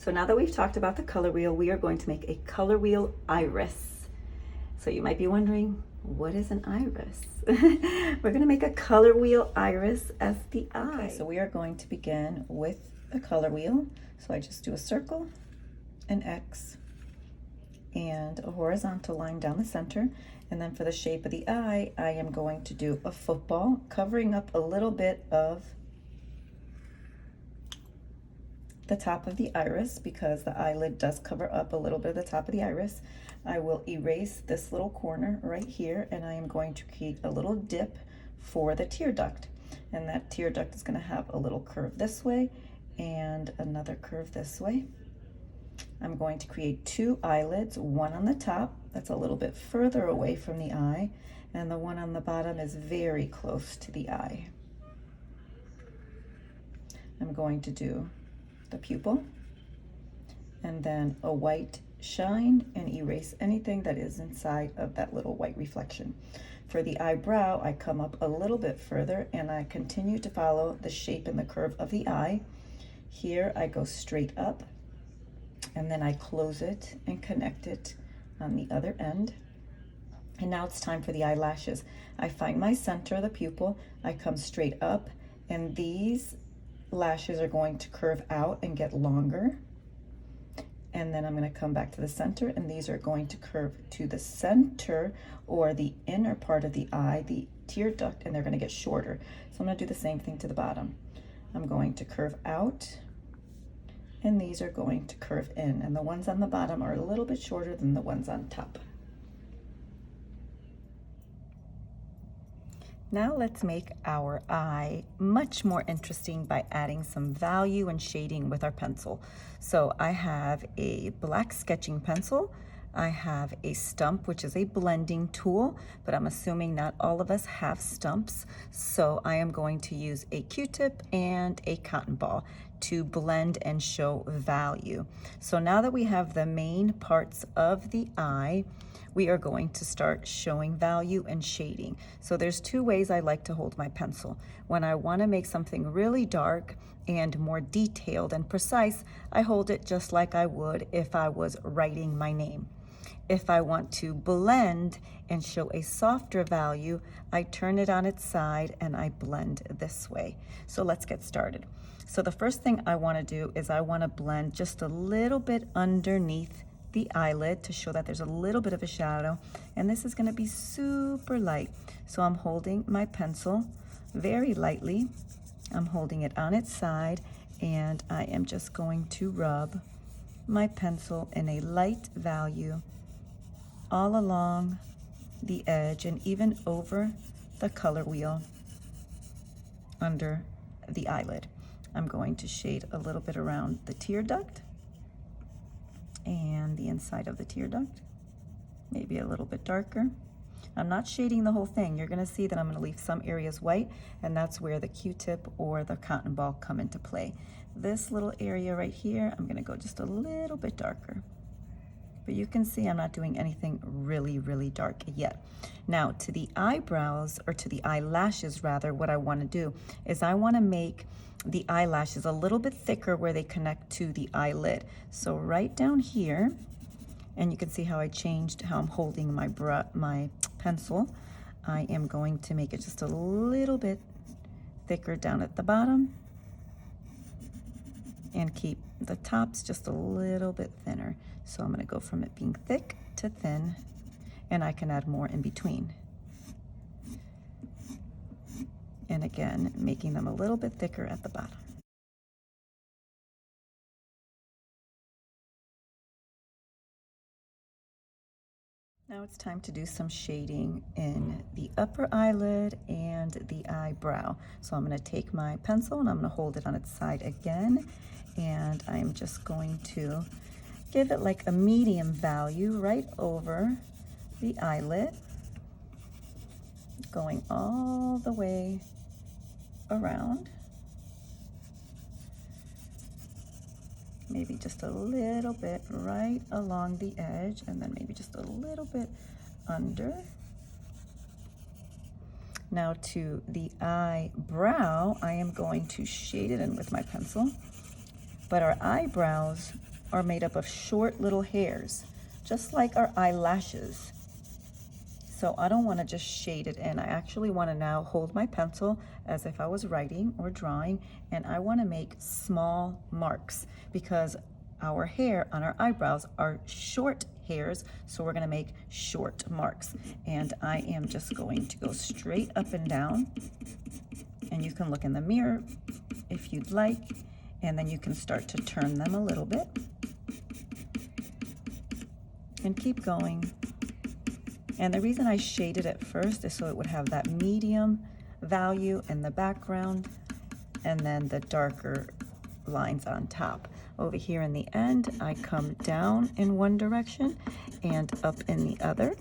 So now that we've talked about the color wheel, we are going to make a color wheel iris. So you might be wondering, what is an iris? We're going to make a color wheel iris as the eye. Okay, so we are going to begin with a color wheel. So I just do a circle, an X, and a horizontal line down the center. And then for the shape of the eye, I am going to do a football, covering up a little bit of the top of the iris because the eyelid does cover up a little bit of the top of the iris. I will erase this little corner right here, and I am going to create a little dip for the tear duct. And that tear duct is going to have a little curve this way and another curve this way. I'm going to create two eyelids, one on the top that's a little bit further away from the eye, and the one on the bottom is very close to the eye. I'm going to do the pupil and then a white shine and erase anything that is inside of that little white reflection. For the eyebrow, I come up a little bit further and I continue to follow the shape and the curve of the eye. Here I go straight up and then I close it and connect it on the other end. And now it's time for the eyelashes. I find my center of the pupil, I come straight up, and these lashes are going to curve out and get longer. And then I'm going to come back to the center, and these are going to curve to the center or the inner part of the eye, the tear duct, and they're going to get shorter. So I'm going to do the same thing to the bottom. I'm going to curve out, and these are going to curve in, and the ones on the bottom are a little bit shorter than the ones on top. Now let's make our eye much more interesting by adding some value and shading with our pencil. So I have a black sketching pencil. I have a stump, which is a blending tool, but I'm assuming not all of us have stumps. So I am going to use a Q-tip and a cotton ball to blend and show value. So now that we have the main parts of the eye, we are going to start showing value and shading. So there's two ways I like to hold my pencil. When I want to make something really dark and more detailed and precise, I hold it just like I would if I was writing my name. If I want to blend and show a softer value, I turn it on its side and I blend this way. So let's get started. So the first thing I want to do is I want to blend just a little bit underneath the eyelid to show that there's a little bit of a shadow, and this is going to be super light. So I'm holding my pencil very lightly. I'm holding it on its side, and I am just going to rub my pencil in a light value all along the edge and even over the color wheel under the eyelid. I'm going to shade a little bit around the tear duct and the inside of the tear duct, maybe a little bit darker. I'm not shading the whole thing. You're going to see that I'm going to leave some areas white, and that's where the Q-tip or the cotton ball come into play. This little area right here, I'm going to go just a little bit darker. But you can see I'm not doing anything really, really dark yet. Now to the eyebrows, or to the eyelashes rather, what I want to do is I want to make the eyelashes a little bit thicker where they connect to the eyelid. So right down here, and you can see how I changed how I'm holding my pencil. I am going to make it just a little bit thicker down at the bottom and keep the tops just a little bit thinner. So I'm going to go from it being thick to thin, and I can add more in between. And again, making them a little bit thicker at the bottom. Now it's time to do some shading in the upper eyelid and the eyebrow. So I'm going to take my pencil and I'm going to hold it on its side again, and I'm just going to give it like a medium value right over the eyelid, going all the way around. Maybe just a little bit right along the edge, and then maybe just a little bit under. Now to the eyebrow, I am going to shade it in with my pencil, but our eyebrows are made up of short little hairs, just like our eyelashes. So I don't want to just shade it in. I actually want to now hold my pencil as if I was writing or drawing, and I want to make small marks because our hair on our eyebrows are short hairs, so we're going to make short marks. And I am just going to go straight up and down, and you can look in the mirror if you'd like, and then you can start to turn them a little bit and keep going. And the reason I shaded it first is so it would have that medium value in the background and then the darker lines on top. Over here in the end, I come down in one direction and up in the other.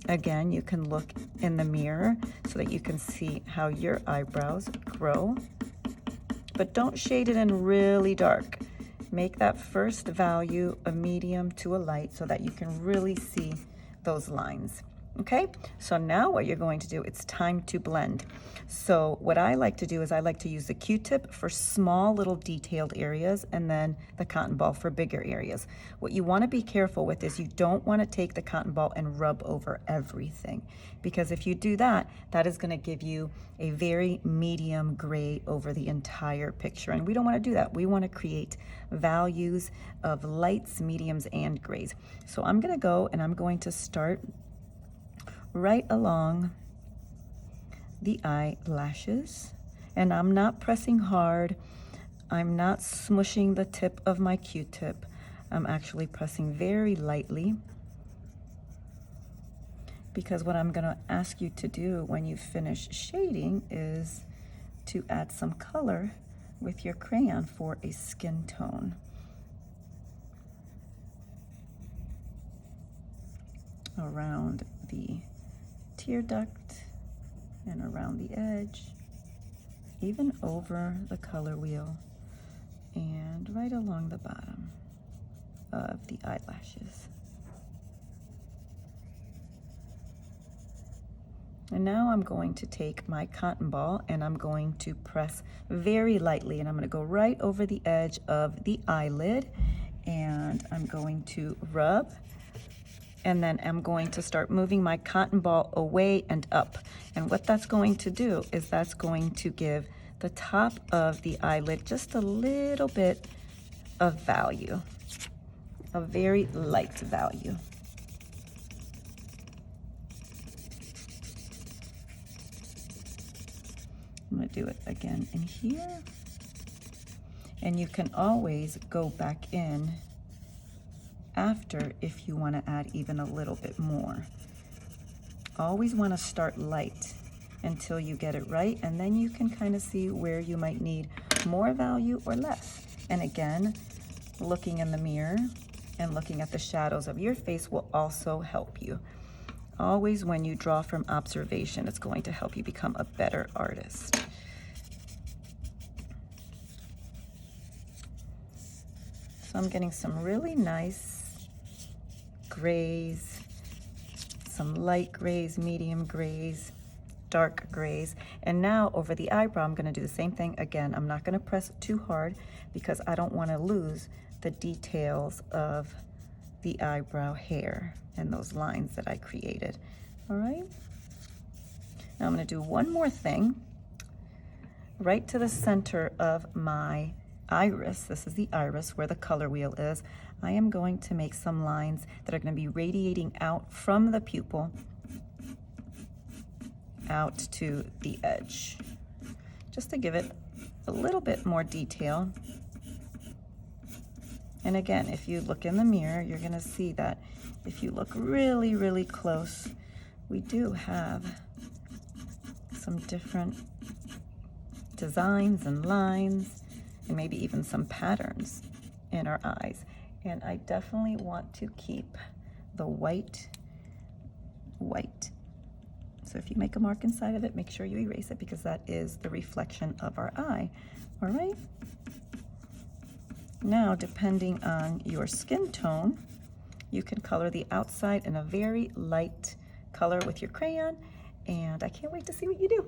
Again, you can look in the mirror so that you can see how your eyebrows grow. But don't shade it in really dark. Make that first value a medium to a light so that you can really see those lines. Okay, so now what you're going to do, it's time to blend. So what I like to do is I like to use the Q-tip for small little detailed areas and then the cotton ball for bigger areas. What you want to be careful with is you don't want to take the cotton ball and rub over everything, because if you do that, that is going to give you a very medium gray over the entire picture, and we don't want to do that. We want to create values of lights, mediums, and grays. So I'm going to go and I'm going to start right along the eyelashes, and I'm not pressing hard. I'm not smushing the tip of my Q-tip. I'm actually pressing very lightly, because what I'm going to ask you to do when you finish shading is to add some color with your crayon for a skin tone. Around the tear duct and around the edge, even over the color wheel, and right along the bottom of the eyelashes. And now I'm going to take my cotton ball and I'm going to press very lightly, and I'm going to go right over the edge of the eyelid, and I'm going to rub, and then I'm going to start moving my cotton ball away and up. And what that's going to do is that's going to give the top of the eyelid just a little bit of value, a very light value. I'm going to do it again in here. And you can always go back in after if you want to add even a little bit more. Always want to start light until you get it right, and then you can kind of see where you might need more value or less. And again, looking in the mirror and looking at the shadows of your face will also help you. Always when you draw from observation, it's going to help you become a better artist. So I'm getting some really nice grays, some light grays, medium grays, dark grays. And now over the eyebrow, I'm going to do the same thing again. I'm not going to press too hard because I don't want to lose the details of the eyebrow hair and those lines that I created. All right. Now I'm going to do one more thing. Right to the center of my iris, this is the iris where the color wheel is, I am going to make some lines that are going to be radiating out from the pupil out to the edge, just to give it a little bit more detail. And again, if you look in the mirror, you're going to see that if you look really, really close, we do have some different designs and lines and maybe even some patterns in our eyes. And I definitely want to keep the white. So if you make a mark inside of it, make sure you erase it because that is the reflection of our eye. All right. Now, depending on your skin tone, you can color the outside in a very light color with your crayon, and I can't wait to see what you do.